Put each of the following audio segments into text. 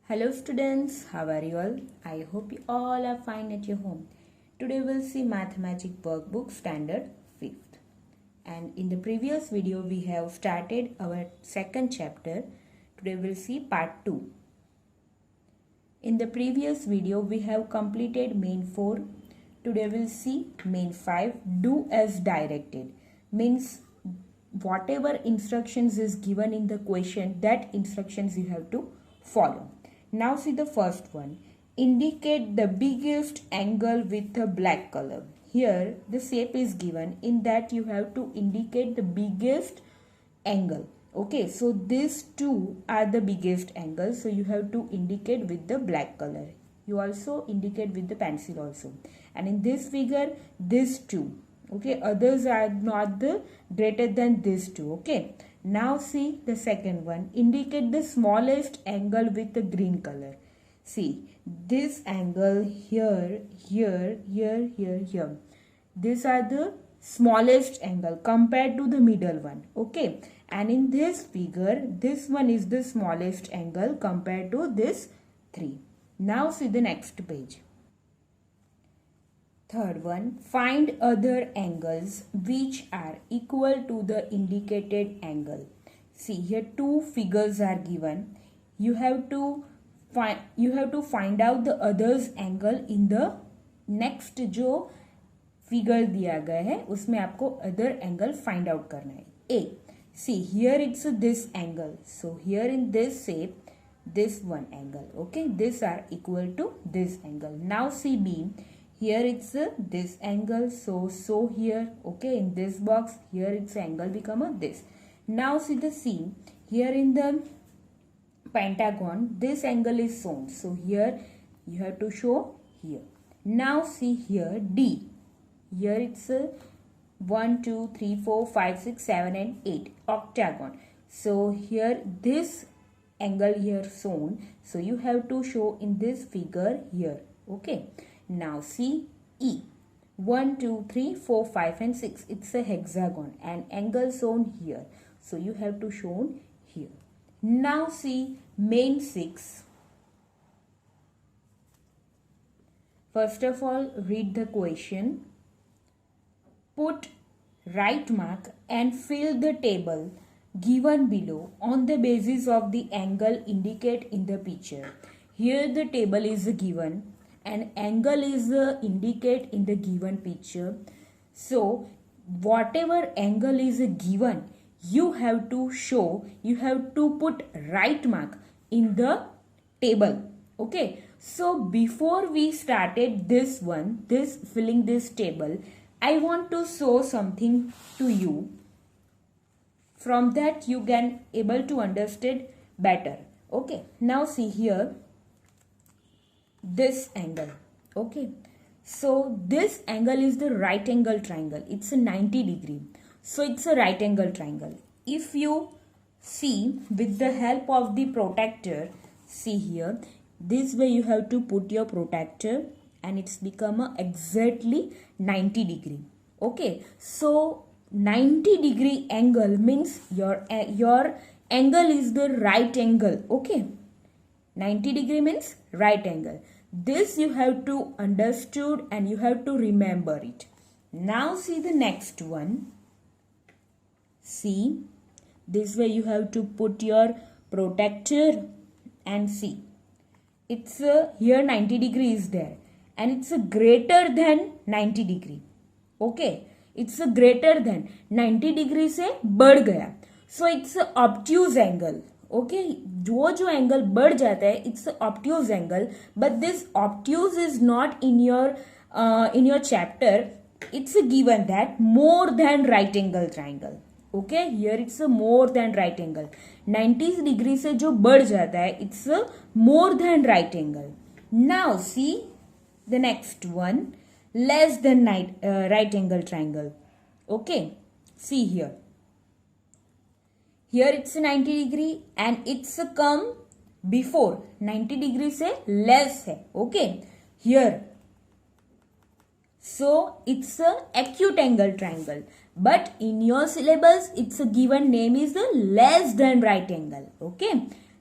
Hello students, how are you all? I hope you all are fine at your home. Today we'll see Mathematic Workbook Standard 5th. And in the previous video we have started our second chapter. Today we'll see part 2. In the previous video we have completed main 4. Today we'll see main 5. Do as directed. Means whatever instructions is given in the question, that instructions you have to follow. Now see the first one. Indicate the biggest angle with a black color. Here the shape is given, in that you have to indicate the biggest angle. Okay, so these two are the biggest angles, so you have to indicate with the black color. You also indicate with the pencil also. And in this figure, these two. Okay, others are not the greater than these two. Okay. Now see the second one. Indicate the smallest angle with the green color. See this angle here, here, here, here, here. These are the smallest angle compared to the middle one. Okay. And in this figure, this one is the smallest angle compared to this 3. Now see the next page. Third one, find other angles which are equal to the indicated angle. See here two figures are given. You have to find out the others angle in the next जो figure दिया गया है उसमें आपको other angle find out करना है. A. See here it's this angle. So here in this shape this one angle. Okay, these are equal to this angle. Now see B. Here it's this angle, so here, okay, in this box, here its angle become a this. Now see the C. Here in the pentagon, this angle is shown. So here you have to show here. Now see here D. Here it's 1, 2, 3, 4, 5, 6, 7 and 8 octagon. So here this angle here shown. So you have to show in this figure here. Okay. Now see E. 1, 2, 3, 4, 5 and 6. It's a hexagon and angle shown here. So you have to show here. Now see main 6. First of all, read the question. Put right mark and fill the table given below on the basis of the angle indicated in the picture. Here the table is given. An angle is indicated in the given picture. So whatever angle is given, you have to show, you have to put right mark in the table. Okay, so before we started this one, this filling this table, I want to show something to you. From that you can able to understand better. Okay, now see here this angle. Okay, so this angle is the right angle triangle. It's a 90 degree. So it's a right angle triangle. If you see with the help of the protractor, see here, this way you have to put your protractor and it's become a exactly 90 degree. Okay, so 90 degree angle means your angle is the right angle. Okay, 90 degree means right angle. This you have to understood and you have to remember it. Now see the next one. See, this way you have to put your protractor and see. It's here 90 degree is there and it's a greater than 90 degree. Okay, it's a greater than 90 degree से बढ़ गया. So it's a obtuse angle. Okay जो angle बढ़ जाता है it's obtuse angle but this obtuse is not in your chapter it's given that more than right angle triangle. Okay here it's more than right angle 90 degree से जो बढ़ जाता है it's more than right angle. Now see the next one less than right angle triangle. Okay see here. Here it's 90 degree and it's come before 90 degree से less है. Okay. Here. So it's a acute angle triangle. But in your syllabus it's a given name is the less than right angle. Okay.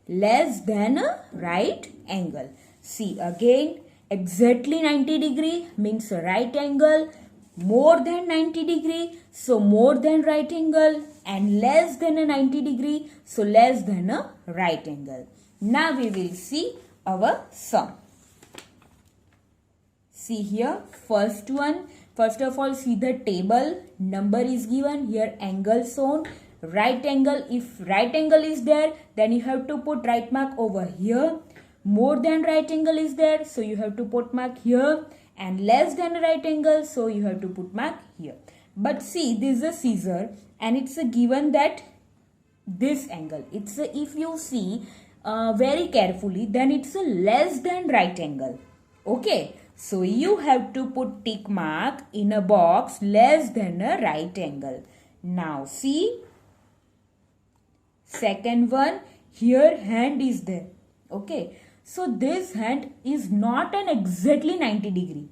less than a right angle. See again, exactly 90 degree means a right angle, more than 90 degree, so more than right angle, and less than a 90 degree, so less than a right angle. Now we will see our sum. See here, first one, first of all see the table, number is given, here angle shown, right angle, if right angle is there, then you have to put right mark over here. More than right angle is there, so you have to put mark here, and less than right angle, so you have to put mark here. But see, this is a scissor and it's a given that this angle, it's a, if you see very carefully, then it's a less than right angle. Okay, so you have to put tick mark in a box less than a right angle. Now see, second one, here hand is there. Okay, so this hand is not an exactly 90 degree.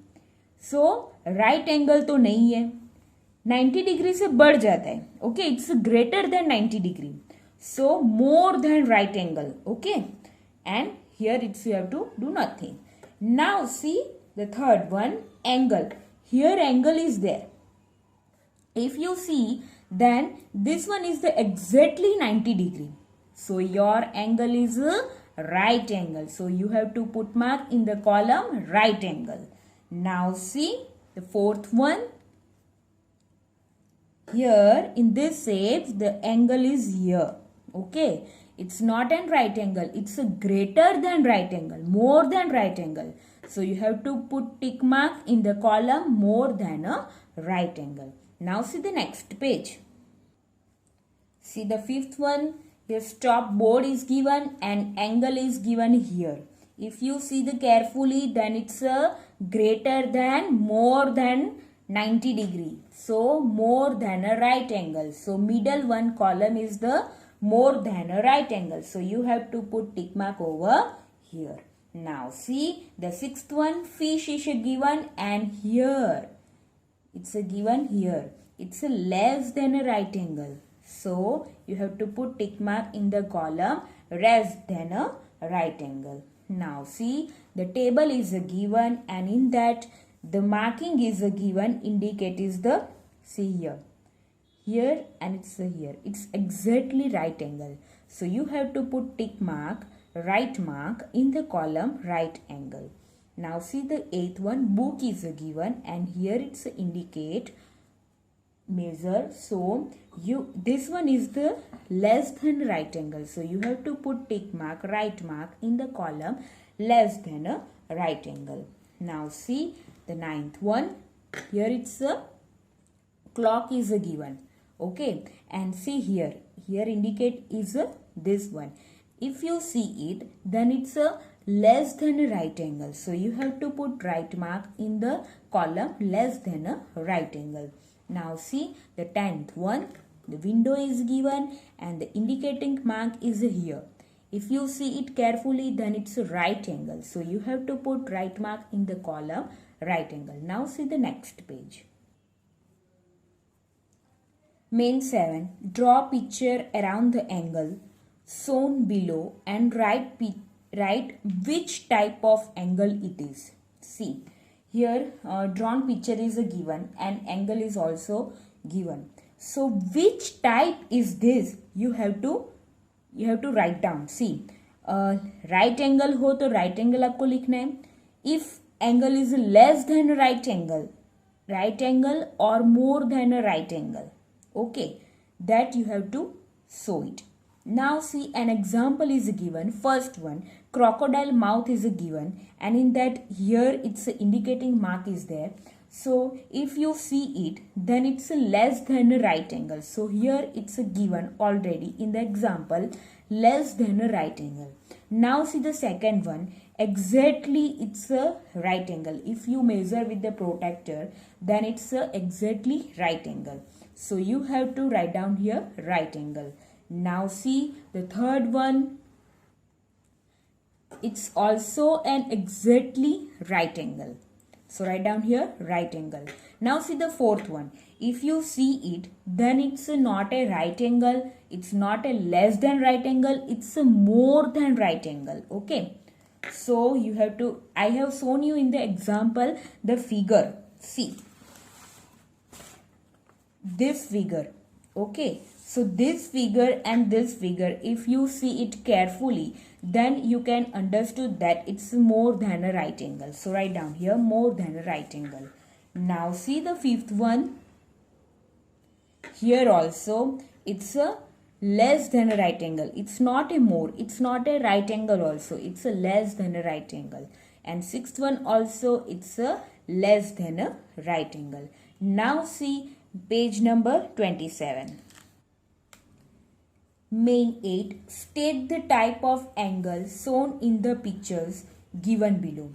So right angle तो नहीं है, 90 degree से बढ़ जाता है. Okay, it's greater than 90 डिग्री, so more than right angle. Okay, and here it's you have to do nothing. Now see the third one, angle. Here angle is there. If you see, then this one is the exactly 90 degree. So your angle is a right angle. So you have to put mark in the column right angle. Now see the fourth one. Here in this shape, the angle is here. Okay, it's not an right angle. It's a greater than right angle, more than right angle. So you have to put tick mark in the column more than a right angle. Now see the next page. See the fifth one. Here stop board is given and angle is given here. If you see the carefully, then it's a greater than, more than 90 degree. So more than a right angle. So middle one column is the more than a right angle. So you have to put tick mark over here. Now see the sixth one, fish is a given and here it's a given here. It's a less than a right angle. So you have to put tick mark in the column less than a right angle. Now see the table is a given and in that the marking is a given, indicate is the, see here and it's a here. It's exactly right angle. So you have to put tick mark, right mark in the column right angle. Now see the eighth one, book is a given and here it's a indicate measure. So you, this one is the less than right angle. So you have to put tick mark, right mark in the column less than a right angle. Now see the ninth one. Here it's a clock is a given. Okay, and see here indicate is a this one. If you see it, then it's a less than a right angle. So you have to put right mark in the column less than a right angle. Now see the 10th one. The window is given and the indicating mark is here. If you see it carefully, then it's a right angle. So you have to put right mark in the column right angle. Now see the next page. Main 7. Draw picture around the angle shown below and write which type of angle it is. See here drawn picture is a given and angle is also given. So which type is this? You have to write down. See right angle हो तो right angle आपको लिखना है. If angle is less than a right angle or more than a right angle, okay, that you have to show it. Now see an example is given. First one, crocodile mouth is a given and in that here it's a indicating mark is there. So if you see it, then it's a less than a right angle. So here it's a given already in the example less than a right angle. Now see the second one, exactly it's a right angle. If you measure with the protractor, then it's a exactly right angle. So you have to write down here right angle. Now see the third one, it's also an exactly right angle. So write down here right angle. Now see the fourth one. If you see it, then it's not a right angle. It's not a less than right angle. It's a more than right angle. Okay. So you have to, I have shown you in the example the figure. See. This figure. Okay. So this figure and this figure, if you see it carefully, then you can understand that it's more than a right angle. So write down here more than a right angle. Now see the fifth one. Here also it's a less than a right angle. It's not a more. It's not a right angle also. It's a less than a right angle. And sixth one also it's a less than a right angle. Now see page number 27. Main 8. State the type of angle shown in the pictures given below.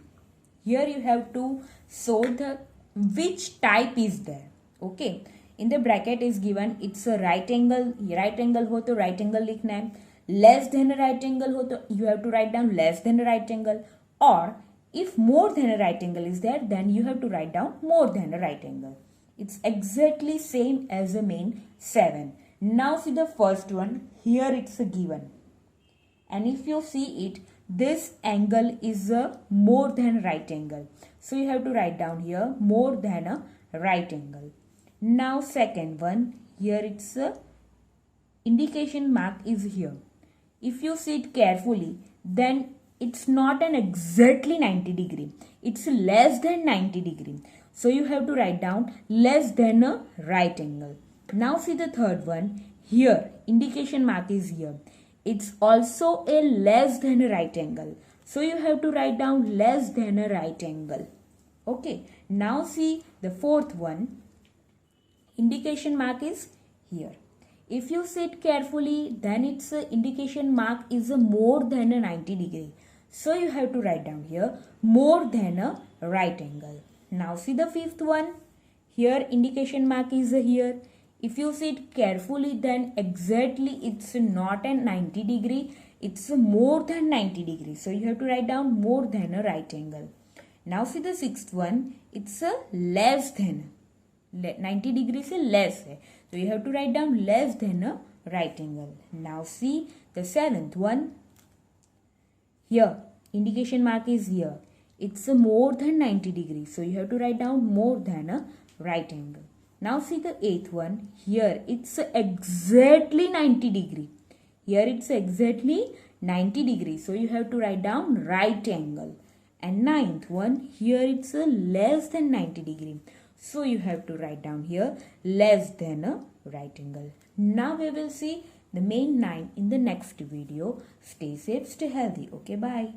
Here you have to show the which type is there. Okay. In the bracket is given it's a right angle. Right angle हो तो right angle लिखना है. Less than a right angle हो तो you have to write down less than a right angle. Or if more than a right angle is there, then you have to write down more than a right angle. It's exactly same as the main 7. Now see the first one. Here it's a given. And if you see it, this angle is a more than right angle. So you have to write down here more than a right angle. Now second one. Here it's a indication mark is here. If you see it carefully, then it's not an exactly 90 degree. It's less than 90 degree. So you have to write down less than a right angle. Now see the third one. Here indication mark is here. It's also a less than a right angle. So you have to write down less than a right angle. Okay. Now see the fourth one. Indication mark is here. If you see it carefully, then its indication mark is a more than a 90 degree. So you have to write down here more than a right angle. Now see the fifth one. Here indication mark is here. If you see it carefully, then exactly it's not a 90 degree. It's more than 90 degree. So you have to write down more than a right angle. Now see the sixth one. It's a less than. 90 degrees से less है. So you have to write down less than a right angle. Now see the seventh one. Here indication mark is here. It's a more than 90 degrees. So you have to write down more than a right angle. Now see the eighth one. Here it's exactly 90 degree. Here it's exactly 90 degrees. So you have to write down right angle. And ninth one. Here it's a less than 90 degree. So you have to write down here less than a right angle. Now we will see the main 9 in the next video. Stay safe, stay healthy. Okay, bye.